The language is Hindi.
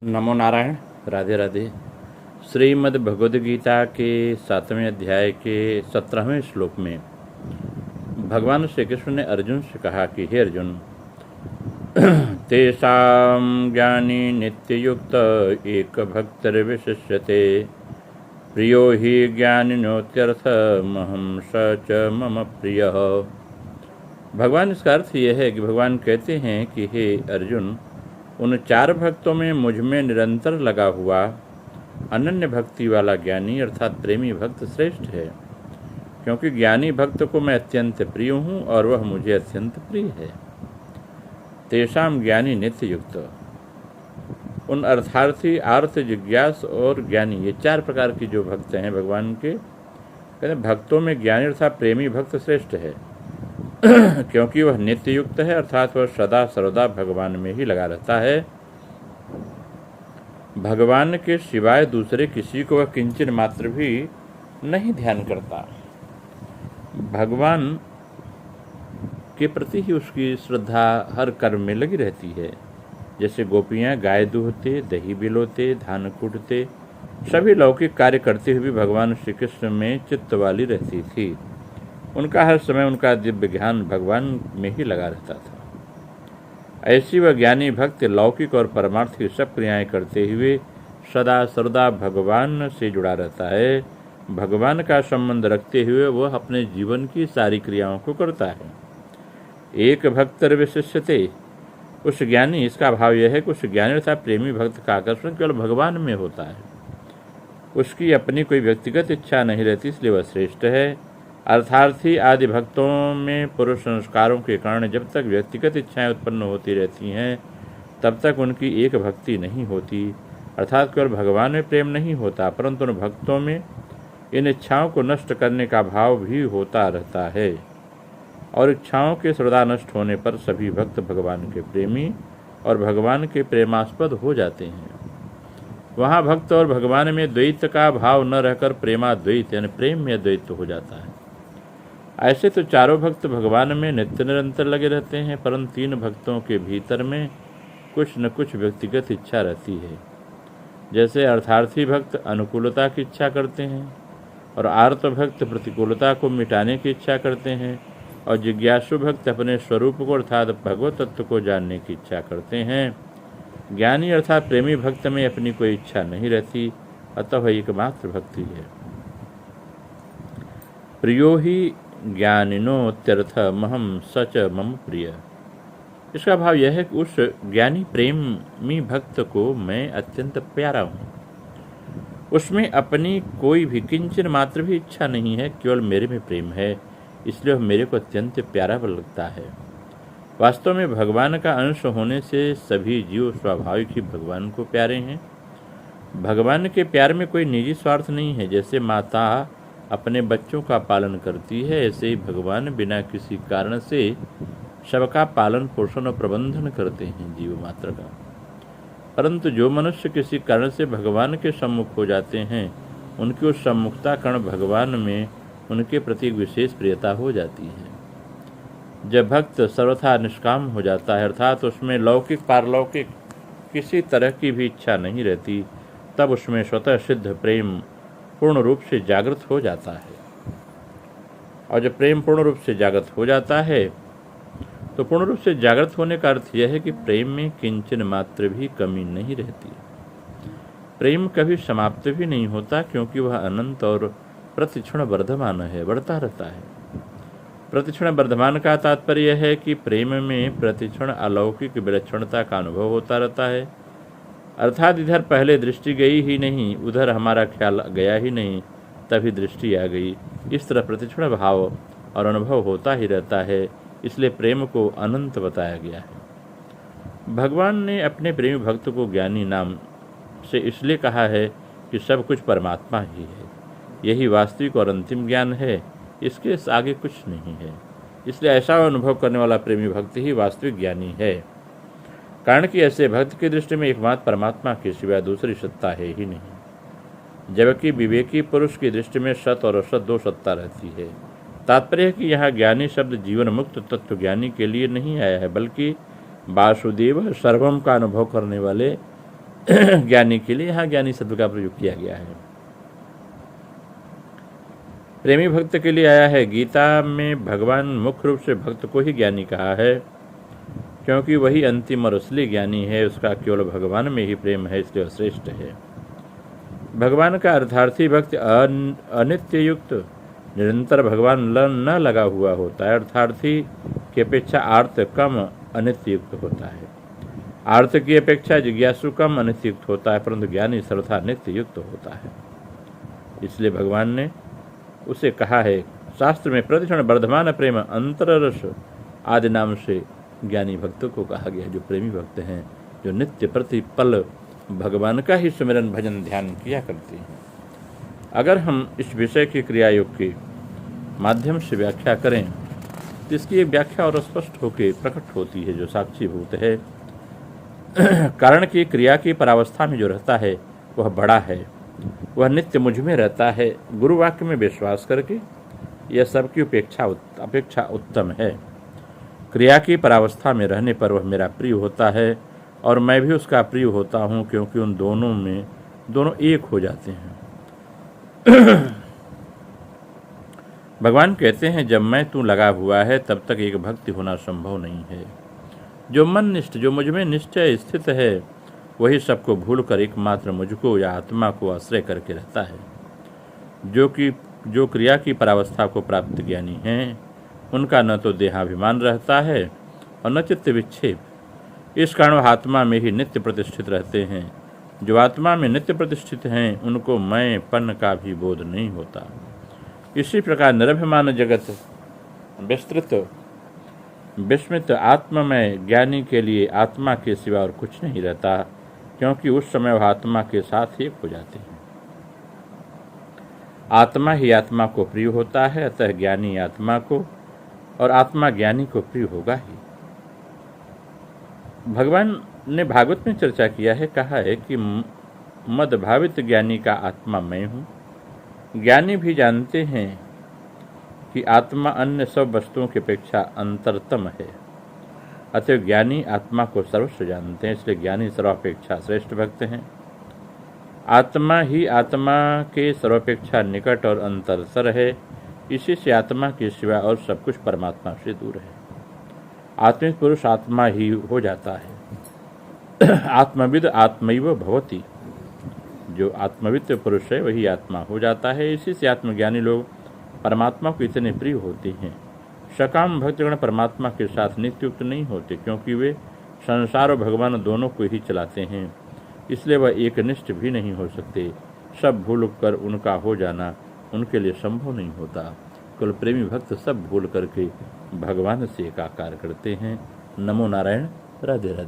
नमो नारायण। राधे राधे। श्रीमद् भगवद गीता के 7वें अध्याय के 17वें श्लोक में भगवान श्री कृष्ण ने अर्जुन से कहा कि हे अर्जुन, तेषां ज्ञानी नित्ययुक्त एक भक्तिर्विशिष्यते, प्रियो हि ज्ञानिनोत्यर्थमहं स च मम प्रियः। भगवान, इसका अर्थ यह है कि भगवान कहते हैं कि हे अर्जुन, उन 4 भक्तों में मुझ में निरंतर लगा हुआ अनन्य भक्ति वाला ज्ञानी अर्थात प्रेमी भक्त श्रेष्ठ है, क्योंकि ज्ञानी भक्त को मैं अत्यंत प्रिय हूँ और वह मुझे अत्यंत प्रिय है। तेषाम ज्ञानी नित्य युक्त, उन अर्थार्थी, आर्थ, जिज्ञास और ज्ञानी, ये 4 प्रकार की जो भक्त हैं भगवान के, कहते भक्तों में ज्ञानी अर्थात प्रेमी भक्त श्रेष्ठ है क्योंकि वह नित्य युक्त है अर्थात वह सदा सर्वदा भगवान में ही लगा रहता है। भगवान के सिवाय दूसरे किसी को वह किंचन मात्र भी नहीं ध्यान करता। भगवान के प्रति ही उसकी श्रद्धा हर कर्म में लगी रहती है। जैसे गोपियाँ गाय दूहते, दही बिलोते, धान कूटते, सभी लौकिक कार्य करते हुए भी भगवान श्री कृष्ण में चित्त वाली रहती थी। उनका हर समय उनका दिव्य ज्ञान भगवान में ही लगा रहता था। ऐसी वह ज्ञानी भक्त लौकिक और परमार्थ की सब क्रियाएं करते हुए सदा सर्वदा भगवान से जुड़ा रहता है। भगवान का संबंध रखते हुए वह अपने जीवन की सारी क्रियाओं को करता है। एक भक्तिर्विशिष्यते, उस ज्ञानी, इसका भाव यह है कि उस ज्ञानी अर्थात प्रेमी भक्त का आकर्षण केवल भगवान में होता है। उसकी अपनी कोई व्यक्तिगत इच्छा नहीं रहती, इसलिए वह श्रेष्ठ है। अर्थार्थी आदि भक्तों में पूर्व संस्कारों के कारण जब तक व्यक्तिगत इच्छाएं उत्पन्न होती रहती हैं तब तक उनकी एक भक्ति नहीं होती, अर्थात केवल भगवान में प्रेम नहीं होता, परंतु उन भक्तों में इन इच्छाओं को नष्ट करने का भाव भी होता रहता है। और इच्छाओं के सदा नष्ट होने पर सभी भक्त भगवान के प्रेमी और भगवान के प्रेमास्पद हो जाते हैं। वहाँ भक्त और भगवान में द्वैत का भाव न रहकर प्रेमाद्वैत यानी प्रेम में द्वैत हो जाता है। ऐसे तो 4 भक्त भगवान में नित्य निरंतर लगे रहते हैं, परंतु 3 भक्तों के भीतर में कुछ न कुछ व्यक्तिगत इच्छा रहती है। जैसे अर्थार्थी भक्त अनुकूलता की इच्छा करते हैं और आर्त भक्त प्रतिकूलता को मिटाने की इच्छा करते हैं और जिज्ञासु भक्त अपने स्वरूप को अर्थात भगवत तत्व को जानने की इच्छा करते हैं। ज्ञानी अर्थात प्रेमी भक्त में अपनी कोई इच्छा नहीं रहती, अतः वह एकमात्र भक्ति है। प्रियो ही ज्ञानिनोत्यर्थमहं स च मम प्रिय, इसका भाव यह है कि उस ज्ञानी प्रेमी भक्त को मैं अत्यंत प्यारा हूँ। उसमें अपनी कोई भी किंचन मात्र भी इच्छा नहीं है, केवल मेरे में प्रेम है, इसलिए वह मेरे को अत्यंत प्यारा लगता है। वास्तव में भगवान का अंश होने से सभी जीव स्वाभाविक ही भगवान को प्यारे हैं। भगवान के प्यार में कोई निजी स्वार्थ नहीं है। जैसे माता अपने बच्चों का पालन करती है, ऐसे ही भगवान बिना किसी कारण से सबका पालन पोषण और प्रबंधन करते हैं जीव मात्र का। परंतु जो मनुष्य किसी कारण से भगवान के सम्मुख हो जाते हैं, उनकी उस सम्मुखता कारण भगवान में उनके प्रति विशेष प्रियता हो जाती है। जब भक्त सर्वथा निष्काम हो जाता है अर्थात उसमें लौकिक पारलौकिक किसी तरह की भी इच्छा नहीं रहती, तब उसमें स्वतः सिद्ध प्रेम पूर्ण रूप से जागृत हो जाता है। और जब प्रेम पूर्ण रूप से जागृत हो जाता है तो पूर्ण रूप से जागृत होने का अर्थ यह है कि प्रेम में किंचन मात्र भी कमी नहीं रहती। प्रेम कभी समाप्त भी नहीं होता, क्योंकि वह अनंत और प्रतिक्षण वर्धमान है, बढ़ता रहता है। प्रतिक्षण वर्धमान का तात्पर्य है कि प्रेम में प्रतिक्षण अलौकिक विलक्षणता का अनुभव होता रहता है, अर्थात इधर पहले दृष्टि गई ही नहीं, उधर हमारा ख्याल गया ही नहीं, तभी दृष्टि आ गई। इस तरह प्रतिक्षण भाव और अनुभव होता ही रहता है, इसलिए प्रेम को अनंत बताया गया है। भगवान ने अपने प्रेमी भक्त को ज्ञानी नाम से इसलिए कहा है कि सब कुछ परमात्मा ही है, यही वास्तविक और अंतिम ज्ञान है, इसके आगे कुछ नहीं है। इसलिए ऐसा अनुभव करने वाला प्रेमी भक्त ही वास्तविक ज्ञानी है, कारण कि ऐसे भक्त की दृष्टि में एकमात्र परमात्मा के सिवाय दूसरी सत्ता है ही नहीं। जबकि विवेकी पुरुष की दृष्टि में सत और असत 2 सत्ता रहती है। तात्पर्य है कि यहाँ ज्ञानी शब्द जीवन मुक्त तत्व ज्ञानी के लिए नहीं आया है, बल्कि वासुदेव सर्वम का अनुभव करने वाले ज्ञानी के लिए यहाँ ज्ञानी शब्द का प्रयोग किया गया है। प्रेमी भक्त के लिए आया है। गीता में भगवान मुख्य रूप से भक्त को ही ज्ञानी कहा है, क्योंकि वही अंतिम और असली ज्ञानी है। उसका केवल भगवान में ही प्रेम है, इसलिए श्रेष्ठ है। भगवान का अर्थार्थी भक्त अनित्य युक्त निरंतर भगवान न लगा हुआ होता है। अर्थार्थी की अपेक्षा आर्त कम अनित्य युक्त होता है। आर्त की अपेक्षा जिज्ञासु कम अनित्य युक्त होता है, परंतु ज्ञानी सर्वथा नित्य युक्त होता है। इसलिए भगवान ने उसे कहा है, शास्त्र में प्रतिक्षण वर्धमान प्रेम अंतररस आदि नाम से ज्ञानी भक्तों को कहा गया है, जो प्रेमी भक्त हैं, जो नित्य प्रतिपल भगवान का ही सुमिरन भजन ध्यान किया करते हैं। अगर हम इस विषय की क्रिया योग के माध्यम से व्याख्या करें तो इसकी एक व्याख्या और स्पष्ट होकर प्रकट होती है, जो साक्षीभूत है। कारण की क्रिया की परावस्था में जो रहता है वह बड़ा है, वह नित्य मुझ में रहता है। गुरु वाक्य में विश्वास करके यह सबकी अपेक्षा उत्तम है। क्रिया की परावस्था में रहने पर वह मेरा प्रिय होता है और मैं भी उसका प्रिय होता हूँ, क्योंकि उन दोनों एक हो जाते हैं। भगवान कहते हैं, जब मैं तू लगा हुआ है तब तक एक भक्ति होना संभव नहीं है। जो मन निष्ठ, जो मुझ में निश्चय स्थित है, वही सबको भूलकर एकमात्र मुझको या आत्मा को आश्रय करके रहता है। जो क्रिया की परावस्था को प्राप्त ज्ञानी हैं, उनका न तो देहाभिमान रहता है और न चित्त विक्षेप। इस कारण वह आत्मा में ही नित्य प्रतिष्ठित रहते हैं। जो आत्मा में नित्य प्रतिष्ठित हैं, उनको मैंपन का भी बोध नहीं होता। इसी प्रकार निरभिमान जगत विस्मृत आत्ममय ज्ञानी के लिए आत्मा के सिवा और कुछ नहीं रहता, क्योंकि उस समय वह आत्मा के साथ एक हो जाते हैं। आत्मा ही आत्मा को प्रिय होता है, अतः ज्ञानी आत्मा को और आत्मा ज्ञानी को प्रिय होगा ही। भगवान ने भागवत में चर्चा किया है, कहा है कि मदभावित ज्ञानी का आत्मा मैं हूँ। ज्ञानी भी जानते हैं कि आत्मा अन्य सब वस्तुओं की अपेक्षा अंतरतम है, अतः ज्ञानी आत्मा को सर्वस्व जानते हैं, इसलिए ज्ञानी सर्वापेक्षा श्रेष्ठ भक्त हैं। आत्मा ही आत्मा के सर्वापेक्षा निकट और अंतरतर है, इसी से आत्मा के सिवा और सब कुछ परमात्मा से दूर है। आत्मिक पुरुष आत्मा ही हो जाता है। आत्मविद आत्मैव भवति, जो आत्मविद पुरुष है वही आत्मा हो जाता है। इसी से आत्मज्ञानी लोग परमात्मा को इतने प्रिय होते हैं। सकाम भक्तगण परमात्मा के साथ नित्युक्त नहीं होते, क्योंकि वे संसार और भगवान दोनों को ही चलाते हैं, इसलिए वह एकनिष्ठ भी नहीं हो सकते। सब भूल कर उनका हो जाना उनके लिए संभव नहीं होता। केवल प्रेमी भक्त सब भूल करके भगवान से एकाकार करते हैं। नमो नारायण। राधे राधे।